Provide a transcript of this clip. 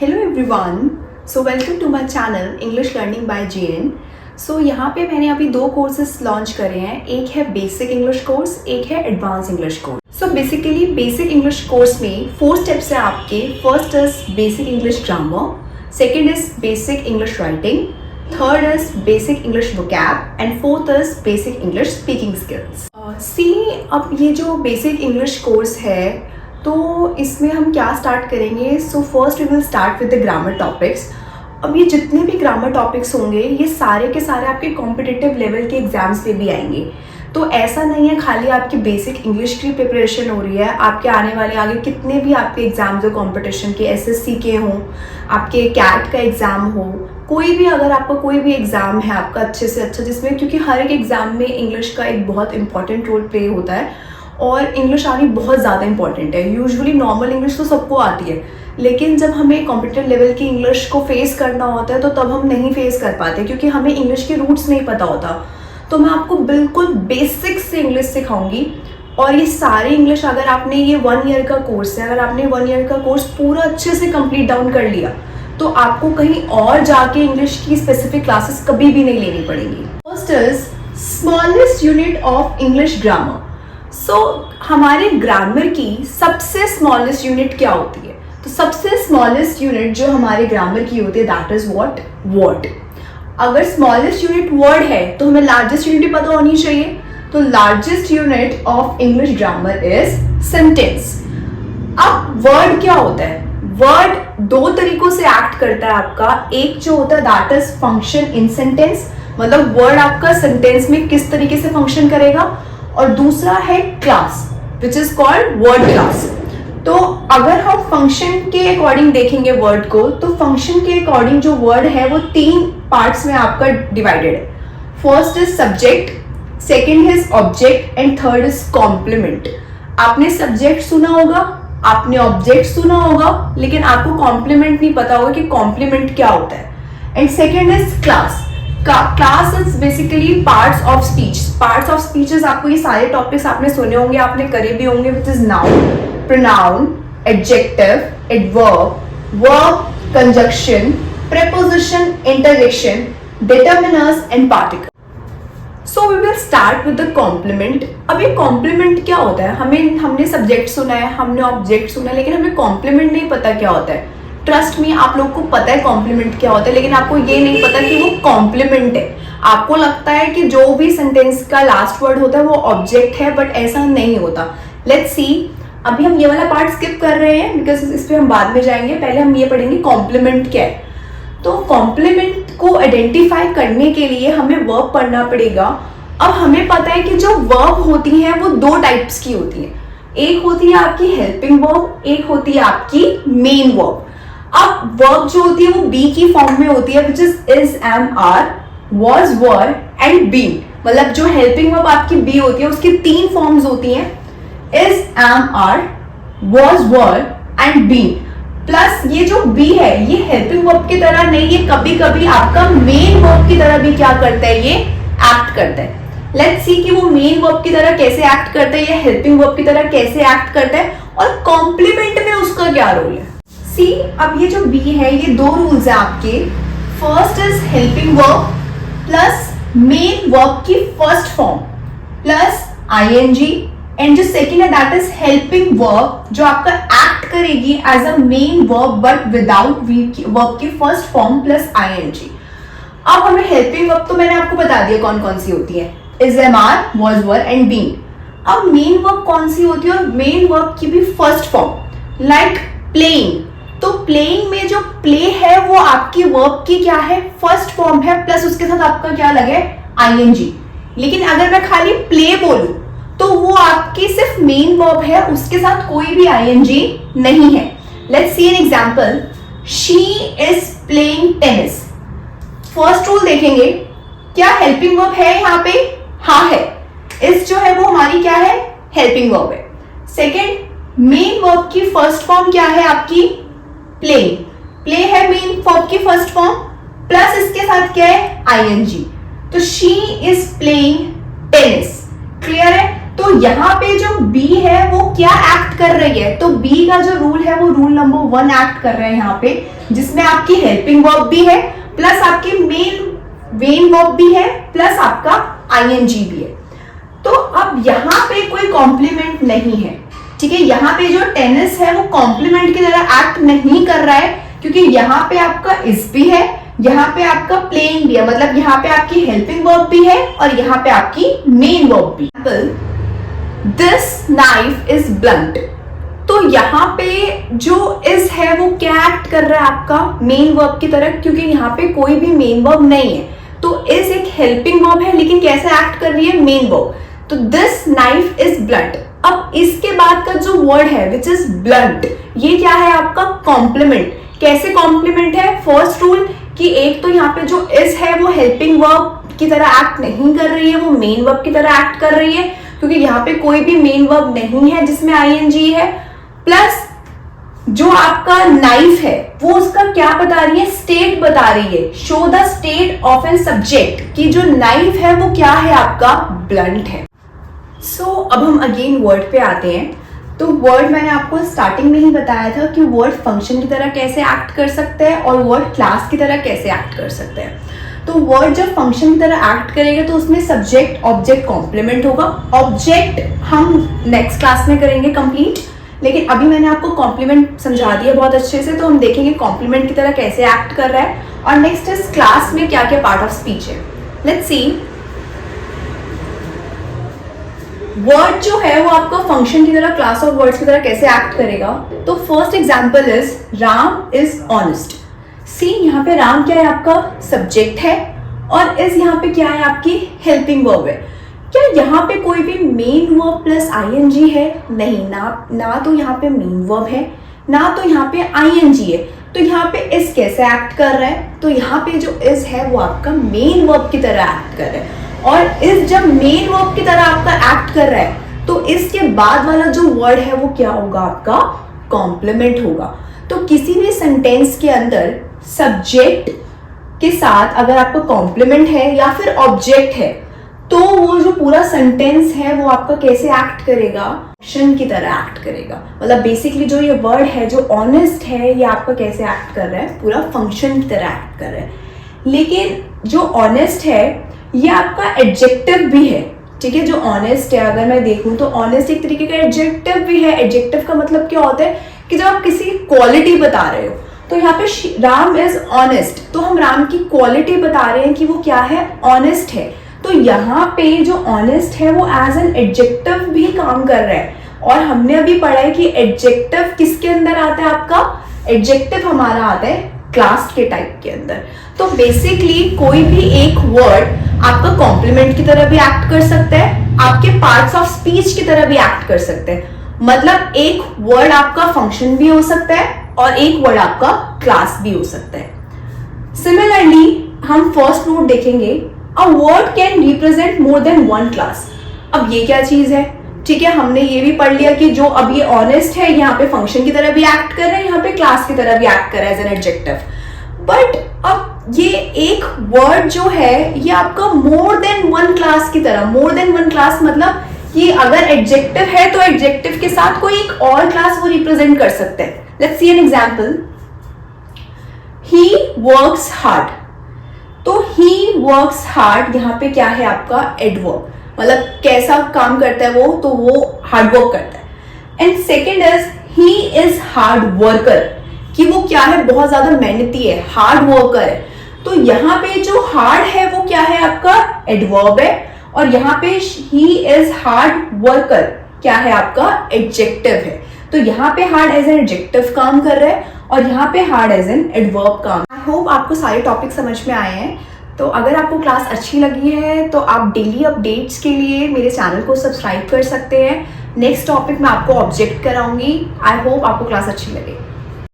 Hello everyone, so welcome to my channel English learning by JN. So यहाँ पे मैंने अभी दो कोर्सेज लॉन्च करे हैं। एक है बेसिक इंग्लिश कोर्स, एक है advance English course. So basically basic English course में 4 स्टेप्स हैं आपके। First is basic English grammar, second is basic English writing, third is basic English vocab and fourth is basic English speaking skills. अब ये जो basic English course है तो इसमें हम क्या स्टार्ट करेंगे। So first we will start with the grammar topics. अब ये जितने भी ग्रामर टॉपिक्स होंगे ये सारे के सारे आपके कॉम्पिटिटिव लेवल के एग्जाम्स पे भी आएंगे। तो ऐसा नहीं है खाली आपकी बेसिक इंग्लिश की प्रिपरेशन हो रही है, आपके आने वाले आगे कितने भी आपके एग्जाम्स हो कॉम्पिटिशन के, एसएससी के हों, आपके कैट का एग्ज़ाम हो, कोई भी अगर आपका कोई भी एग्ज़ाम है आपका अच्छे से अच्छा, जिसमें क्योंकि हर एक एग्ज़ाम में इंग्लिश का एक बहुत इंपॉर्टेंट रोल प्ले होता है और इंग्लिश आनी बहुत ज़्यादा इंपॉर्टेंट है। यूजुअली नॉर्मल इंग्लिश तो सबको आती है, लेकिन जब हमें कॉम्पिटिटिव लेवल की इंग्लिश को फेस करना होता है तो तब हम नहीं फेस कर पाते क्योंकि हमें इंग्लिश के रूट्स नहीं पता होता। तो मैं आपको बिल्कुल बेसिक से इंग्लिश सिखाऊंगी और ये सारी इंग्लिश अगर आपने ये 1 ईयर का कोर्स है, अगर आपने 1 ईयर का कोर्स पूरा अच्छे से कंप्लीट डाउन कर लिया तो आपको कहीं और जाके इंग्लिश की स्पेसिफिक क्लासेस कभी भी नहीं लेनी पड़ेंगी। First is smallest unit of English grammar. हमारे ग्रामर की सबसे स्मॉलेस्ट यूनिट क्या होती है? तो सबसे स्मॉलेस्ट यूनिट जो हमारे ग्रामर की होती है दैट इज व्हाट? वर्ड। अगर स्मॉलेस्ट यूनिट वर्ड है तो हमें लार्जेस्ट यूनिट भी पता होनी चाहिए। तो largest unit of English grammar is sentence. अब वर्ड क्या होता है? वर्ड 2 तरीकों से एक्ट करता है आपका। एक जो होता है that is function in sentence, मतलब वर्ड आपका सेंटेंस में किस तरीके से फंक्शन करेगा, और दूसरा है class which is called word class. तो अगर हम फंक्शन के अकॉर्डिंग देखेंगे वर्ड को, तो फंक्शन के अकॉर्डिंग जो वर्ड है वो 3 पार्ट्स में आपका डिवाइडेड है। First is subject, second is object and third is complement. आपने सब्जेक्ट सुना होगा, आपने ऑब्जेक्ट सुना होगा, लेकिन आपको कॉम्प्लीमेंट नहीं पता होगा कि कॉम्प्लीमेंट क्या होता है। And second is class. Class is basically parts of speech. Parts of speeches आपको ये सारे टॉपिक्स आपने सुने होंगे, आपने करे भी होंगे, which is noun, pronoun, adjective, adverb, verb, conjunction, preposition, interjection, determiners and particle. So we will start with the complement. अब ये कॉम्प्लीमेंट क्या होता है? हमने सब्जेक्ट सुना है, हमने ऑब्जेक्ट सुना है, लेकिन हमें कॉम्प्लीमेंट नहीं पता क्या होता है। ट्रस्ट मी, आप लोग को पता है कॉम्प्लीमेंट क्या होता है, लेकिन आपको ये नहीं पता कि वो कॉम्प्लीमेंट है। आपको लगता है कि जो भी सेंटेंस का लास्ट वर्ड होता है वो ऑब्जेक्ट है, बट ऐसा नहीं होता। लेट्स सी, अभी हम ये वाला पार्ट स्किप कर रहे हैं बिकॉज इस पे हम बाद में जाएंगे। पहले हम ये पढ़ेंगे कॉम्प्लीमेंट क्या है। तो कॉम्प्लीमेंट को आइडेंटिफाई करने के लिए हमें वर्ब पढ़ना पड़ेगा। अब हमें पता है कि जो वर्ब होती हैं वो 2 टाइप्स की होती है। एक होती है आपकी हेल्पिंग वर्ब, एक होती है आपकी मेन वर्ब। अब वर्ब जो होती है वो बी की फॉर्म में होती है which is am are, was, were and been. मतलब जो हेल्पिंग वर्ब आपकी बी होती है उसकी 3 फॉर्म्स होती हैं, is, am are, was, were and been. Plus ये जो बी है ये हेल्पिंग वर्ब की तरह नहीं, ये कभी कभी आपका मेन वर्ब की तरह भी क्या करता है, ये एक्ट करता है। लेट्स सी कि वो मेन वर्ब की तरह कैसे एक्ट करता है या हेल्पिंग वर्ब की तरह कैसे एक्ट करता है और कॉम्प्लीमेंट में उसका क्या रोल है। सी, अब ये जो बी है ये 2 रूल्स है आपके। First is helping verb plus main verb की first form plus ING, and जो सेकेंड है दैट इज हेल्पिंग वर्ब जो आपका एक्ट करेगी as a main verb but without verb की फर्स्ट फॉर्म प्लस आईएनजी। अब हमें हेल्पिंग वर्ब तो मैंने आपको बता दिया कौन कौन सी होती है, is, am are, was, were and been. अब मेन वर्ब कौन सी होती है और मेन वर्ब की भी फर्स्ट फॉर्म, लाइक प्लेइंग। तो प्लेइंग में जो प्ले है वो आपकी वर्ब की क्या है, फर्स्ट फॉर्म है, प्लस उसके साथ आपका क्या लगे, आईएनजी। लेकिन अगर मैं खाली प्ले बोलूं तो वो आपकी सिर्फ मेन वर्ब है, उसके साथ कोई भी आईएनजी नहीं है। Let's see an example, she is playing tennis. First rule देखेंगे, क्या हेल्पिंग वर्ब है यहाँ पे? हाँ है। इस जो है वो हमारी क्या है, हेल्पिंग वर्ब है। सेकेंड, मेन वर्ब की फर्स्ट फॉर्म क्या है आपकी, प्लेइंग। प्ले है मेन वर्ब की फर्स्ट फॉर्म, प्लस इसके साथ क्या है, आईएनजी। तो she is playing tennis. Clear है? तो यहाँ पे जो बी है वो क्या एक्ट कर रही है, तो बी का जो रूल है वो रूल नंबर 1 एक्ट कर रहे हैं यहाँ पे, जिसमें आपकी हेल्पिंग वर्ब भी है प्लस आपकी मेन वर्ब भी है प्लस आपका आईएनजी भी है। तो अब यहाँ पे कोई कॉम्प्लीमेंट नहीं है, ठीक है। यहाँ पे जो टेनिस है वो कॉम्प्लीमेंट की तरह एक्ट नहीं कर रहा है, क्योंकि यहाँ पे आपका इज भी है, यहाँ पे आपका प्लेइंग भी है, मतलब यहाँ पे आपकी हेल्पिंग वर्ब भी है और यहाँ पे आपकी मेन वर्ब भी। दिस नाइफ इज ब्लंट, तो यहाँ पे जो इज है वो क्या एक्ट कर रहा है आपका मेन वर्ब की तरह, क्योंकि यहाँ पे कोई भी मेन वर्ब नहीं है। तो इज एक हेल्पिंग वर्ब है, लेकिन कैसे एक्ट कर रही है, मेन वर्ब। तो दिस नाइफ इज ब्लंट। अब इसके बाद का जो वर्ड है विच इज ब्लंट, ये क्या है आपका कॉम्प्लीमेंट। कैसे कॉम्प्लीमेंट है, फर्स्ट रूल कि एक तो यहाँ पे जो इज है वो हेल्पिंग वर्ब की तरह एक्ट नहीं कर रही है, वो मेन वर्ब की तरह एक्ट कर रही है, क्योंकि यहाँ पे कोई भी मेन वर्ब नहीं है जिसमें आईएनजी है। प्लस जो आपका नाइफ है वो उसका क्या बता रही है, स्टेट बता रही है। Show the state of an subject, कि जो नाइफ है वो क्या है आपका ब्लंट है। सो अब हम अगेन वर्ड पे आते हैं। तो वर्ड मैंने आपको स्टार्टिंग में ही बताया था कि वर्ड फंक्शन की तरह कैसे एक्ट कर सकते हैं और वर्ड क्लास की तरह कैसे एक्ट कर सकते हैं। तो वर्ड जब फंक्शन की तरह एक्ट करेगा तो उसमें सब्जेक्ट ऑब्जेक्ट कॉम्प्लीमेंट होगा। ऑब्जेक्ट हम नेक्स्ट क्लास में करेंगे कंप्लीट, लेकिन अभी मैंने आपको कॉम्प्लीमेंट समझा दिया बहुत अच्छे से, तो हम देखेंगे कॉम्प्लीमेंट की तरह कैसे एक्ट कर रहा है। और नेक्स्ट इस क्लास में क्या क्या पार्ट ऑफ स्पीच है, लेट्स सी। वर्ड जो है वो आपका फंक्शन की तरह, क्लास ऑफ वर्ड्स की तरह कैसे एक्ट करेगा। तो first example is Ram is honest. See यहाँ पे राम क्या है आपका सब्जेक्ट है और इज यहाँ पे क्या है आपकी हेल्पिंग वर्ब है। क्या यहाँ पे कोई भी मेन वर्ब प्लस आईएनजी है, नहीं ना तो यहाँ पे मेन वर्ब है ना तो यहाँ पे आईएनजी है। तो यहाँ पे इस कैसे एक्ट कर रहा है, तो यहाँ पे जो इज है वो आपका मेन वर्ब की तरह एक्ट कर रहा है। और इस जब मेन वर्ब की तरह आपका एक्ट कर रहा है तो इसके बाद वाला जो वर्ड है वो क्या होगा आपका कॉम्प्लीमेंट होगा। तो किसी भी सेंटेंस के अंदर सब्जेक्ट के साथ अगर आपका कॉम्प्लीमेंट है या फिर ऑब्जेक्ट है तो वो जो पूरा सेंटेंस है वो आपका कैसे एक्ट करेगा, फंक्शन की तरह एक्ट करेगा। मतलब बेसिकली जो ये वर्ड है जो ऑनेस्ट है ये आपका कैसे एक्ट कर रहा है, पूरा फंक्शन की तरह एक्ट कर रहा है। लेकिन जो ऑनेस्ट है ये आपका एडजेक्टिव भी है, ठीक है। जो ऑनेस्ट है अगर मैं देखूं तो ऑनेस्ट एक तरीके का एडजेक्टिव भी है। एडजेक्टिव का मतलब क्या होता है कि जब आप किसी क्वालिटी बता रहे हो, तो यहाँ पे राम इज ऑनेस्ट, तो हम राम की क्वालिटी बता रहे हैं कि वो क्या है, ऑनेस्ट है। तो यहाँ पे जो ऑनेस्ट है वो एज एन एडजेक्टिव भी काम कर रहा है। और हमने अभी पढ़ा है कि एडजेक्टिव किसके अंदर आता है, आपका एडजेक्टिव हमारा आता है क्लास के टाइप के अंदर। तो बेसिकली कोई भी एक वर्ड आपका कॉम्प्लीमेंट की तरह भी एक्ट कर सकता है, आपके पार्ट्स ऑफ स्पीच की तरह भी एक्ट कर सकते हैं। मतलब एक वर्ड आपका फंक्शन भी हो सकता है और एक वर्ड आपका क्लास भी हो सकता है। सिमिलरली हम फर्स्ट रूल देखेंगे, a word can represent more than one class. अब ये क्या चीज है, ठीक है। हमने ये भी पढ़ लिया कि जो अब ये ऑनेस्ट है यहाँ पे फंक्शन की तरह भी एक्ट कर रहा है, यहाँ पे क्लास की तरह भी एक्ट कर रहा है एज एन एडजेक्टिव। बट अब ये एक वर्ड जो है ये आपका मोर देन वन क्लास की तरह, मोर देन वन क्लास मतलब कि अगर एडजेक्टिव है तो एडजेक्टिव के साथ कोई एक और क्लास वो रिप्रेजेंट कर सकते हैं। Let's see an example, he works hard. तो ही वर्क्स हार्ड यहाँ पे क्या है आपका एडवर्ब, मतलब कैसा काम करता है वो, तो वो हार्ड वर्क करता है। And second is he is hard worker, कि वो क्या है बहुत ज्यादा मेहनती है, हार्ड वर्कर है। तो यहाँ पे जो हार्ड है वो क्या है आपका एडवर्ब है और यहाँ पे ही इज हार्ड वर्कर क्या है आपका एडजेक्टिव है। तो यहाँ पे हार्ड एज एन एडजेक्टिव काम कर रहा है और यहाँ पे हार्ड एज एन एडवर्ब काम। आई होप आपको सारे टॉपिक समझ में आए हैं। तो अगर आपको क्लास अच्छी लगी है तो आप डेली अपडेट्स के लिए मेरे चैनल को सब्सक्राइब कर सकते हैं। नेक्स्ट टॉपिक मैं आपको ऑब्जेक्ट कराऊंगी। आई होप आपको क्लास अच्छी लगे।